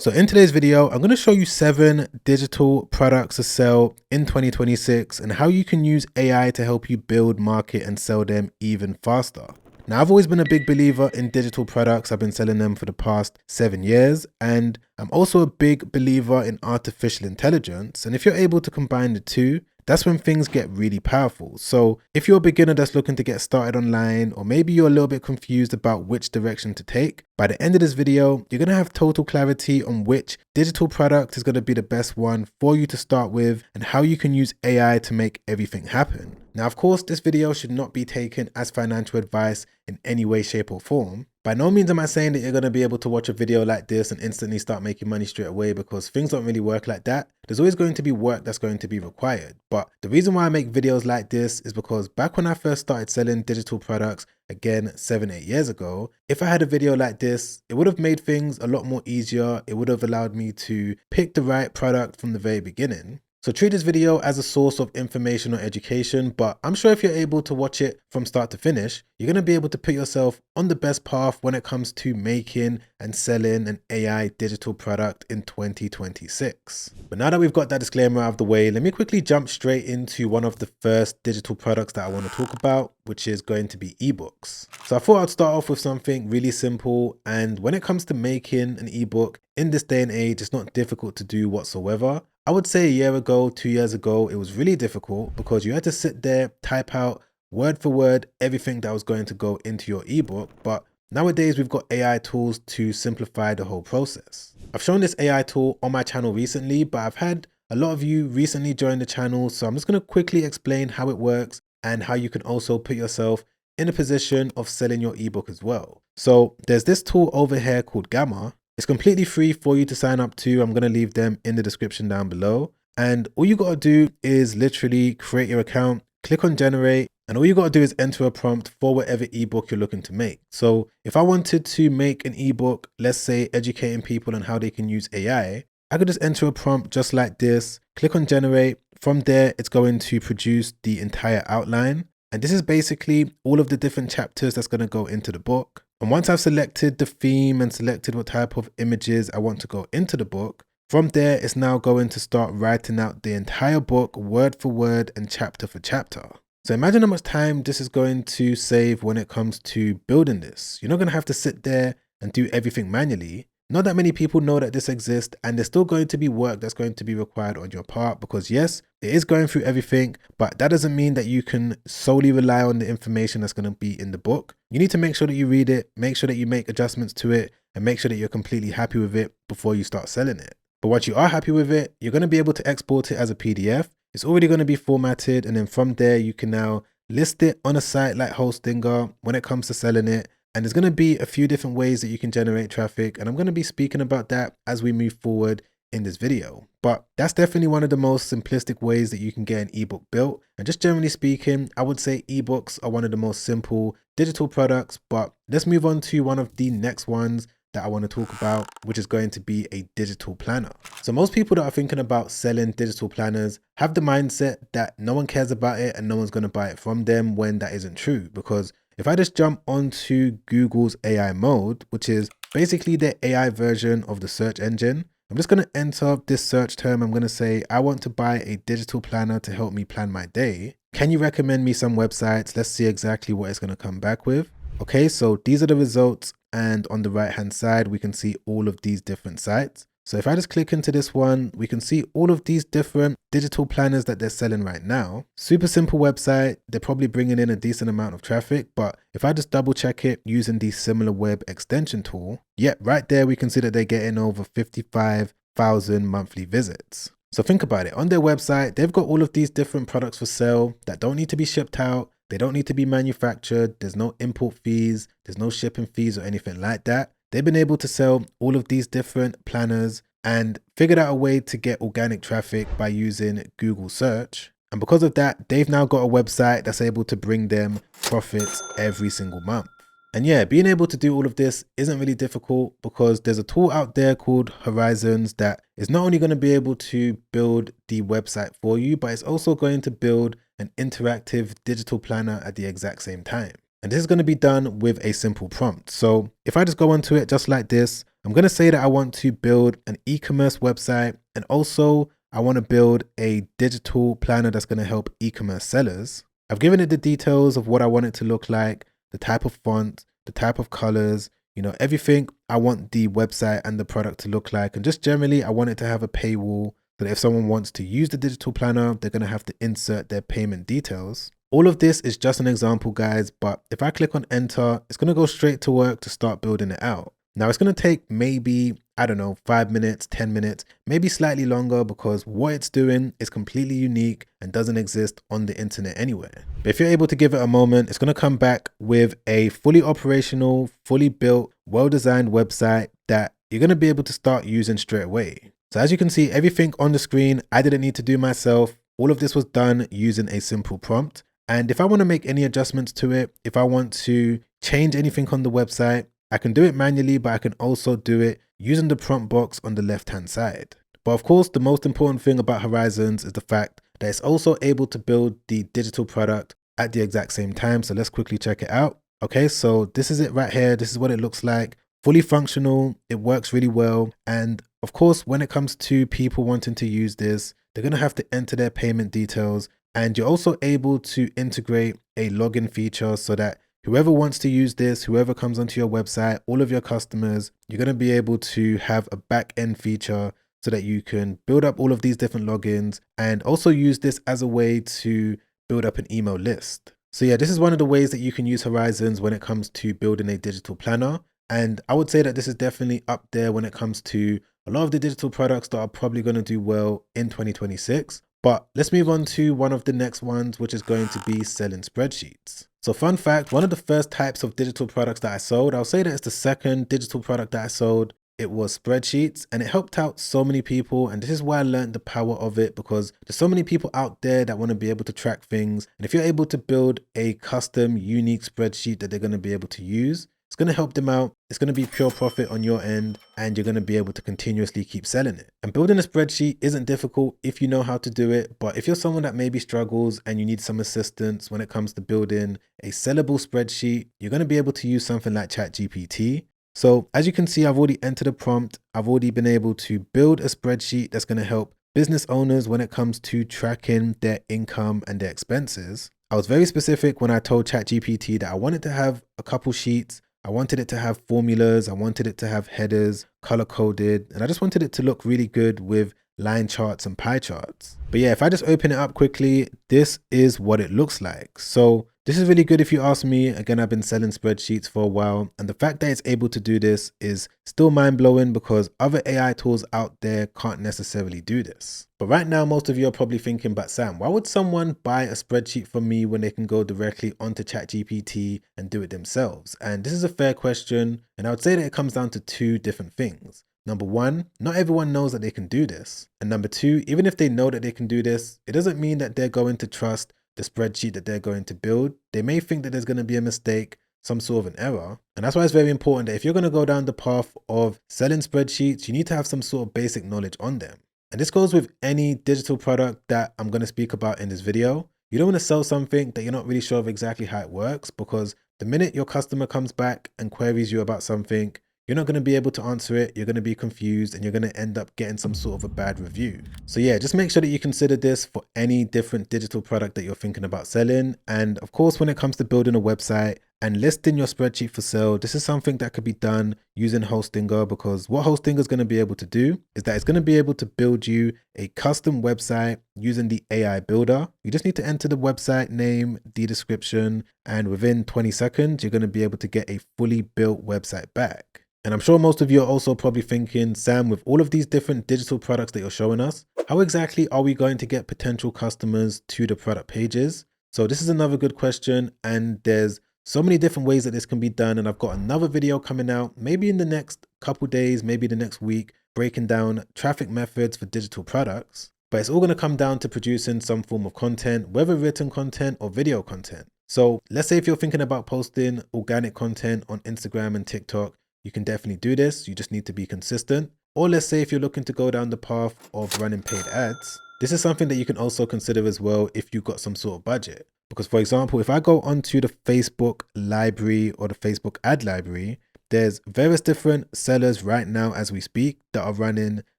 So in today's video, I'm going to show you 7 digital products to sell in 2026 and how you can use AI to help you build, market, and sell them even faster. Now, I've always been a big believer in digital products. I've been selling them for the past 7 years, and I'm also a big believer in artificial intelligence. And if you're able to combine the two, that's when things get really powerful. So if you're a beginner that's looking to get started online, or maybe you're a little bit confused about which direction to take, by the end of this video, you're going to have total clarity on which digital product is going to be the best one for you to start with and how you can use AI to make everything happen. Now, of course, this video should not be taken as financial advice in any way, shape, or form. By no means am I saying that you're going to be able to watch a video like this and instantly start making money straight away, because things don't really work like that. There's always going to be work that's going to be required. But the reason why I make videos like this is because back when I first started selling digital products, again 7-8 years ago, if I had a video like this, it would have made things a lot more easier. It would have allowed me to pick the right product from the very beginning. So treat this video as a source of information or education, but I'm sure if you're able to watch it from start to finish, you're going to be able to put yourself on the best path when it comes to making and selling an AI digital product in 2026. But now that we've got that disclaimer out of the way, let me quickly jump straight into one of the first digital products that I want to talk about, which is going to be ebooks. So I thought I'd start off with something really simple. And when it comes to making an ebook in this day and age, it's not difficult to do whatsoever. I would say a year ago, 2 years ago, it was really difficult because you had to sit there, type out word for word everything that was going to go into your ebook. But nowadays we've got AI tools to simplify the whole process. I've shown this AI tool on my channel recently, but I've had a lot of you recently join the channel. So I'm just going to quickly explain how it works and how you can also put yourself in a position of selling your ebook as well. So there's this tool over here called Gamma. It's completely free for you to sign up to. I'm going to leave them in the description down below. And all you got to do is literally create your account, click on generate, and all you got to do is enter a prompt for whatever ebook you're looking to make. So if I wanted to make an ebook, let's say educating people on how they can use AI, I could just enter a prompt just like this, click on generate. From there, it's going to produce the entire outline. And this is basically all of the different chapters that's going to go into the book. And once I've selected the theme and selected what type of images I want to go into the book, from there it's now going to start writing out the entire book word for word and chapter for chapter. So imagine how much time this is going to save when it comes to building this. You're not going to have to sit there and do everything manually. Not that many people know that this exists, and there's still going to be work that's going to be required on your part because yes, it is going through everything, but that doesn't mean that you can solely rely on the information that's going to be in the book. You need to make sure that you read it, make sure that you make adjustments to it, and make sure that you're completely happy with it before you start selling it. But once you are happy with it, you're going to be able to export it as a PDF. It's already going to be formatted, and then from there you can now list it on a site like Hostinger when it comes to selling it. And there's going to be a few different ways that you can generate traffic, and I'm going to be speaking about that as we move forward in this video. But that's definitely one of the most simplistic ways that you can get an ebook built. And just generally speaking, I would say ebooks are one of the most simple digital products. But let's move on to one of the next ones that I want to talk about, which is going to be a digital planner. So most people that are thinking about selling digital planners have the mindset that no one cares about it and no one's going to buy it from them, when that isn't true. Because if I just jump onto Google's AI mode, which is basically the AI version of the search engine, I'm just going to enter this search term. I'm going to say, I want to buy a digital planner to help me plan my day. Can you recommend me some websites? Let's see exactly what it's going to come back with. Okay, so these are the results. And on the right hand side, we can see all of these different sites. So if I just click into this one, we can see all of these different digital planners that they're selling right now. Super simple website. They're probably bringing in a decent amount of traffic. But if I just double check it using the similar web extension tool, yeah, right there, we can see that they're getting over 55,000 monthly visits. So think about it. On their website, they've got all of these different products for sale that don't need to be shipped out. They don't need to be manufactured. There's no import fees. There's no shipping fees or anything like that. They've been able to sell all of these different planners and figured out a way to get organic traffic by using Google search. And because of that, they've now got a website that's able to bring them profits every single month. And yeah, being able to do all of this isn't really difficult because there's a tool out there called Horizons that is not only going to be able to build the website for you, but it's also going to build an interactive digital planner at the exact same time. And this is going to be done with a simple prompt. So if I just go onto it just like this, I'm going to say that I want to build an e-commerce website, and also I want to build a digital planner that's going to help e-commerce sellers. I've given it the details of what I want it to look like, the type of font, the type of colors, everything I want the website and the product to look like. And just generally, I want it to have a paywall so that if someone wants to use the digital planner, they're going to have to insert their payment details. All of this is just an example, guys, but if I click on enter, it's going to go straight to work to start building it out. Now it's going to take maybe, I don't know, 5 minutes, 10 minutes, maybe slightly longer, because what it's doing is completely unique and doesn't exist on the internet anywhere. But if you're able to give it a moment, it's going to come back with a fully operational, fully built, well-designed website that you're going to be able to start using straight away. So as you can see, everything on the screen, I didn't need to do myself. All of this was done using a simple prompt. And if I want to make any adjustments to it, if I want to change anything on the website, I can do it manually, but I can also do it using the prompt box on the left-hand side. But of course, the most important thing about Horizons is the fact that it's also able to build the digital product at the exact same time. So let's quickly check it out. Okay, so this is it right here. This is what it looks like. Fully functional. It works really well. And of course, when it comes to people wanting to use this, they're going to have to enter their payment details. And you're also able to integrate a login feature so that whoever wants to use this, whoever comes onto your website, all of your customers, you're going to be able to have a back end feature so that you can build up all of these different logins and also use this as a way to build up an email list. So yeah, this is one of the ways that you can use Horizons when it comes to building a digital planner. And I would say that this is definitely up there when it comes to a lot of the digital products that are probably going to do well in 2026. But let's move on to one of the next ones, which is going to be selling spreadsheets. So fun fact, one of the first types of digital products that I sold, I'll say that it's the second digital product that I sold. It was spreadsheets, and it helped out so many people. And this is why I learned the power of it, because there's so many people out there that want to be able to track things. And if you're able to build a custom, unique spreadsheet that they're going to be able to use, it's going to help them out. It's going to be pure profit on your end, and you're going to be able to continuously keep selling it. And building a spreadsheet isn't difficult if you know how to do it. But if you're someone that maybe struggles and you need some assistance when it comes to building a sellable spreadsheet, you're going to be able to use something like ChatGPT. So as you can see, I've already entered a prompt. I've already been able to build a spreadsheet that's going to help business owners when it comes to tracking their income and their expenses. I was very specific when I told ChatGPT that I wanted to have a couple sheets. I wanted it to have formulas. I wanted it to have headers, color coded, and I just wanted it to look really good with line charts and pie charts. But yeah, if I just open it up quickly, this is what it looks like. So this is really good if you ask me. Again, I've been selling spreadsheets for a while, and the fact that it's able to do this is still mind-blowing because other AI tools out there can't necessarily do this. But right now, most of you are probably thinking, but Sam, why would someone buy a spreadsheet from me when they can go directly onto ChatGPT and do it themselves? And this is a fair question, and I would say that it comes down to two different things. Number one, not everyone knows that they can do this. And number two, even if they know that they can do this, it doesn't mean that they're going to trust the spreadsheet that they're going to build. They may think that there's going to be a mistake, some sort of an error. And that's why it's very important that if you're going to go down the path of selling spreadsheets, you need to have some sort of basic knowledge on them. And this goes with any digital product that I'm going to speak about in this video. You don't want to sell something that you're not really sure of exactly how it works, because the minute your customer comes back and queries you about something, you're not going to be able to answer it. You're going to be confused, and you're going to end up getting some sort of a bad review. So yeah, just make sure that you consider this for any different digital product that you're thinking about selling. And of course, when it comes to building a website and listing your spreadsheet for sale, this is something that could be done using Hostinger, because what Hostinger is going to be able to do is that it's going to be able to build you a custom website using the AI builder. You just need to enter the website name, the description, and within 20 seconds, you're going to be able to get a fully built website back. And I'm sure most of you are also probably thinking, Sam, with all of these different digital products that you're showing us, how exactly are we going to get potential customers to the product pages? So this is another good question, and there's so many different ways that this can be done. And I've got another video coming out, maybe in the next couple days, maybe the next week, breaking down traffic methods for digital products. But it's all going to come down to producing some form of content, whether written content or video content. So let's say if you're thinking about posting organic content on Instagram and TikTok, you can definitely do this. You just need to be consistent. Or let's say if you're looking to go down the path of running paid ads, this is something that you can also consider as well if you've got some sort of budget. Because for example, if I go onto the Facebook library or the Facebook ad library, there's various different sellers right now as we speak that are running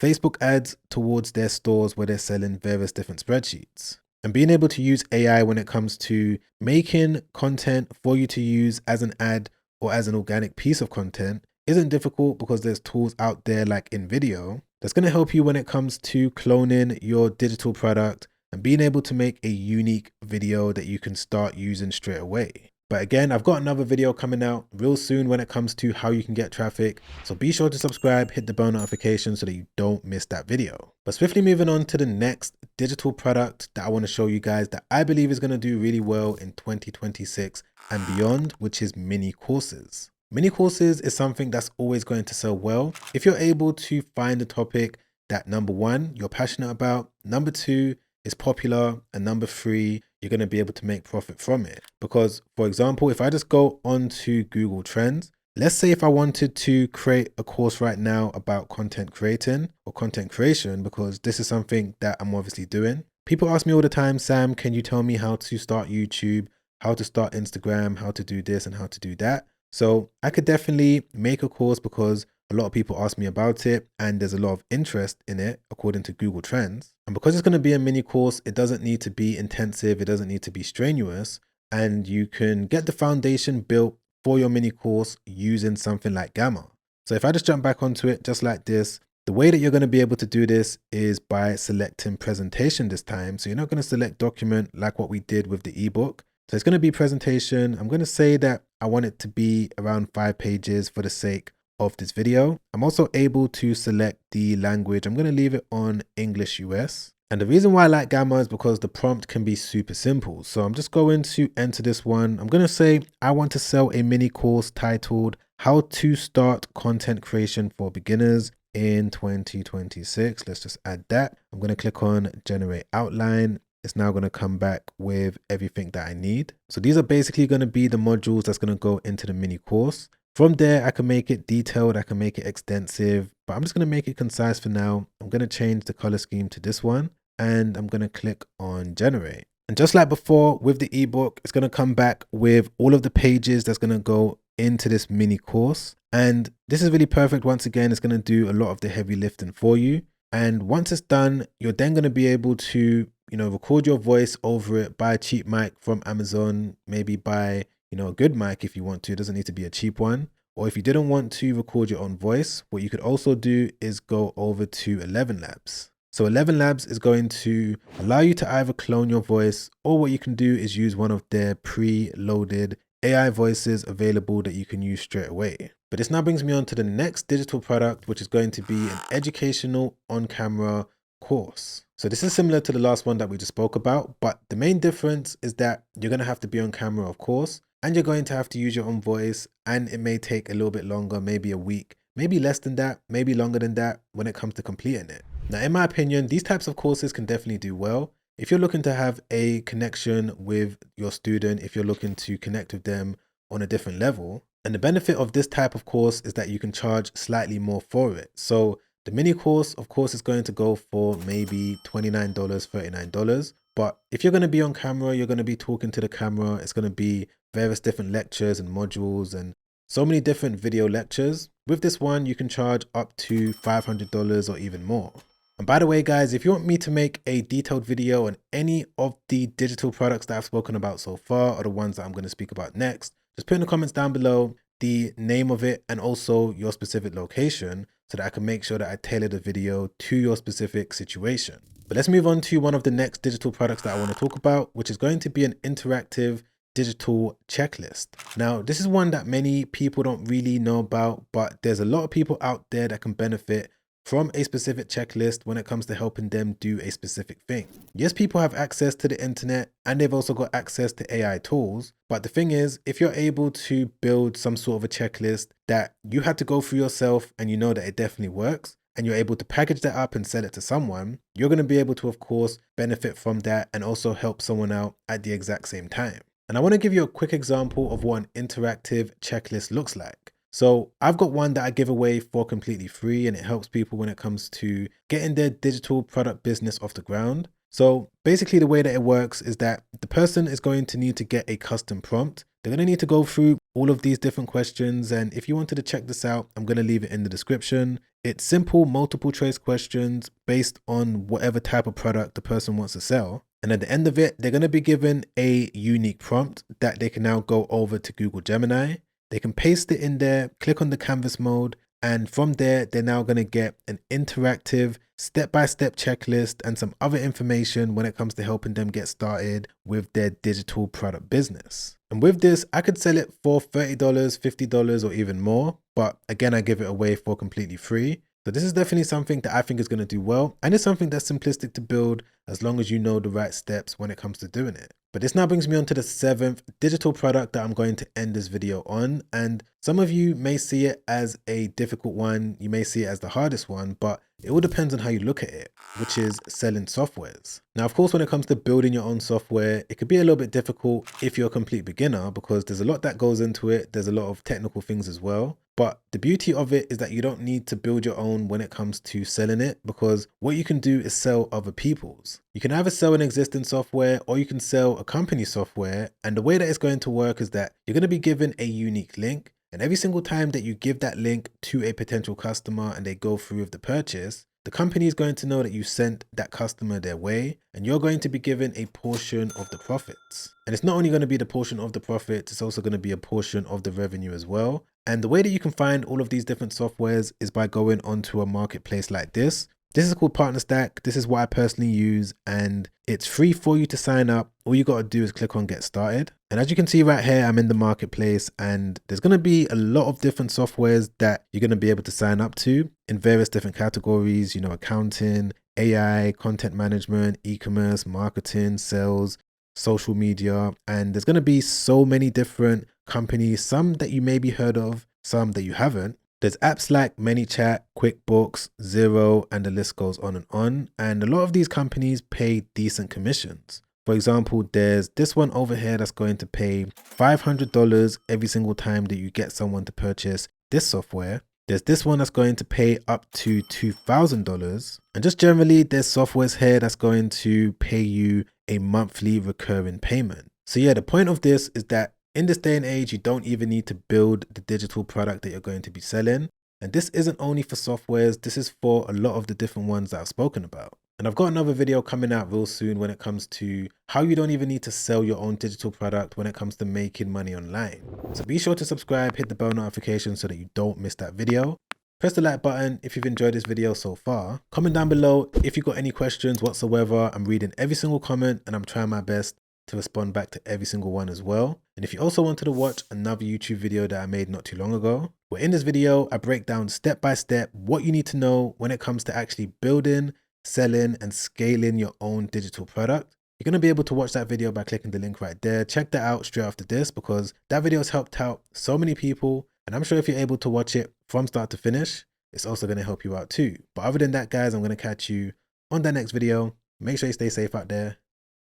Facebook ads towards their stores where they're selling various different spreadsheets. And being able to use AI when it comes to making content for you to use as an ad or as an organic piece of content isn't difficult, because there's tools out there like in video that's going to help you when it comes to cloning your digital product and being able to make a unique video that you can start using straight away. But again, I've got another video coming out real soon when it comes to how you can get traffic. So be sure to subscribe, hit the bell notification so that you don't miss that video. But swiftly moving on to the next digital product that I want to show you guys that I believe is going to do really well in 2026 and beyond, which is mini courses. Mini courses is something that's always going to sell well if you're able to find a topic that, number one, you're passionate about, number two, is popular, and number three, you're going to be able to make profit from it. Because, for example, if I just go onto Google Trends, let's say if I wanted to create a course right now about content creating or content creation, because this is something that I'm obviously doing. People ask me all the time, Sam, can you tell me how to start YouTube, how to start Instagram, how to do this and how to do that? So I could definitely make a course because a lot of people ask me about it and there's a lot of interest in it according to Google Trends. And because it's going to be a mini course, it doesn't need to be intensive. It doesn't need to be strenuous. And you can get the foundation built for your mini course using something like Gamma. So if I just jump back onto it just like this, the way that you're going to be able to do this is by selecting presentation this time. So you're not going to select document like what we did with the ebook. So it's going to be presentation. I'm going to say that I want it to be around 5 pages for the sake of this video. I'm also able to select the language. I'm going to leave it on English US. And the reason why I like Gamma is because the prompt can be super simple. So I'm just going to enter this one. I'm going to say I want to sell a mini course titled How to Start Content Creation for Beginners in 2026. Let's just add that. I'm going to click on Generate Outline. It's now going to come back with everything that I need. So these are basically going to be the modules that's going to go into the mini course. From there, I can make it detailed, I can make it extensive, but I'm just going to make it concise for now. I'm going to change the color scheme to this one and I'm going to click on generate. And just like before with the ebook, it's going to come back with all of the pages that's going to go into this mini course. And this is really perfect. Once again, it's going to do a lot of the heavy lifting for you. And once it's done, you're then going to be able to, record your voice over it, buy a cheap mic from Amazon, maybe buy, a good mic if you want to. It doesn't need to be a cheap one. Or if you didn't want to record your own voice, what you could also do is go over to 11 Labs. So 11 Labs is going to allow you to either clone your voice, or what you can do is use one of their pre-loaded AI voices available that you can use straight away. But this now brings me on to the next digital product, which is going to be an educational on-camera course. So this is similar to the last one that we just spoke about, but the main difference is that you're going to have to be on camera, of course, and you're going to have to use your own voice, and it may take a little bit longer, maybe a week, maybe less than that, maybe longer than that when it comes to completing it. Now, in my opinion, these types of courses can definitely do well. If you're looking to have a connection with your student, if you're looking to connect with them on a different level, and the benefit of this type of course is that you can charge slightly more for it. So the mini course, of course, is going to go for maybe $29, $39. But if you're going to be on camera, you're going to be talking to the camera. It's going to be various different lectures and modules and so many different video lectures. With this one, you can charge up to $500 or even more. And by the way, guys, if you want me to make a detailed video on any of the digital products that I've spoken about so far, or the ones that I'm going to speak about next, just put in the comments down below the name of it and also your specific location so that I can make sure that I tailor the video to your specific situation. But let's move on to one of the next digital products that I want to talk about, which is going to be an interactive digital checklist. Now, this is one that many people don't really know about, but there's a lot of people out there that can benefit from a specific checklist when it comes to helping them do a specific thing. Yes, people have access to the internet and they've also got access to AI tools. But the thing is, if you're able to build some sort of a checklist that you had to go through yourself and you know that it definitely works, and you're able to package that up and sell it to someone, you're going to be able to, of course, benefit from that and also help someone out at the exact same time. And I want to give you a quick example of what an interactive checklist looks like. So I've got one that I give away for completely free, and it helps people when it comes to getting their digital product business off the ground. So basically the way that it works is that the person is going to need to get a custom prompt They're going to need to go through all of these different questions. And if you wanted to check this out, I'm going to leave it in the description. It's simple multiple choice questions based on whatever type of product the person wants to sell. And at the end of it, they're going to be given a unique prompt that they can now go over to Google Gemini. They can paste it in there, click on the canvas mode, and from there, they're now going to get an interactive step-by-step checklist and some other information when it comes to helping them get started with their digital product business. And with this, I could sell it for $30, $50, or even more. But again, I give it away for completely free. So this is definitely something that I think is going to do well. And it's something that's simplistic to build as long as you know the right steps when it comes to doing it. But this now brings me on to the 7th digital product that I'm going to end this video on. And some of you may see it as a difficult one. You may see it as the hardest one, but it all depends on how you look at it, which is selling softwares. Now, of course, when it comes to building your own software, it could be a little bit difficult if you're a complete beginner because there's a lot that goes into it. There's a lot of technical things as well. But the beauty of it is that you don't need to build your own when it comes to selling it, because what you can do is sell other people's. You can either sell an existing software or you can sell a company software. And the way that it's going to work is that you're going to be given a unique link. And every single time that you give that link to a potential customer and they go through with the purchase, the company is going to know that you sent that customer their way, and you're going to be given a portion of the profits. And it's not only going to be the portion of the profits, it's also going to be a portion of the revenue as well. And the way that you can find all of these different softwares is by going onto a marketplace like this. This is called Partner Stack. This is what I personally use, and it's free for you to sign up. All you got to do is click on Get Started. And as you can see right here, I'm in the marketplace, and there's going to be a lot of different softwares that you're going to be able to sign up to in various different categories, you know, accounting, AI, content management, e-commerce, marketing, sales, social media. And there's going to be so many different companies, some that you maybe heard of, some that you haven't. There's apps like ManyChat, QuickBooks, Xero, and the list goes on and on. And a lot of these companies pay decent commissions. For example, there's this one over here that's going to pay $500 every single time that you get someone to purchase this software. There's this one that's going to pay up to $2,000. And just generally, there's softwares here that's going to pay you a monthly recurring payment. So yeah, the point of this is that in this day and age, you don't even need to build the digital product that you're going to be selling. And this isn't only for softwares, this is for a lot of the different ones that I've spoken about. And I've got another video coming out real soon when it comes to how you don't even need to sell your own digital product when it comes to making money online. So be sure to subscribe, hit the bell notification so that you don't miss that video. Press the like button if you've enjoyed this video so far. Comment down below if you've got any questions whatsoever. I'm reading every single comment and I'm trying my best to respond back to every single one as well. And if you also wanted to watch another YouTube video that I made not too long ago, well, in this video, I break down step by step what you need to know when it comes to actually building, selling, and scaling your own digital product. You're going to be able to watch that video by clicking the link right there. Check that out straight after this because that video has helped out so many people. And I'm sure if you're able to watch it from start to finish, it's also going to help you out too. But other than that, guys, I'm going to catch you on that next video. Make sure you stay safe out there.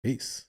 Peace.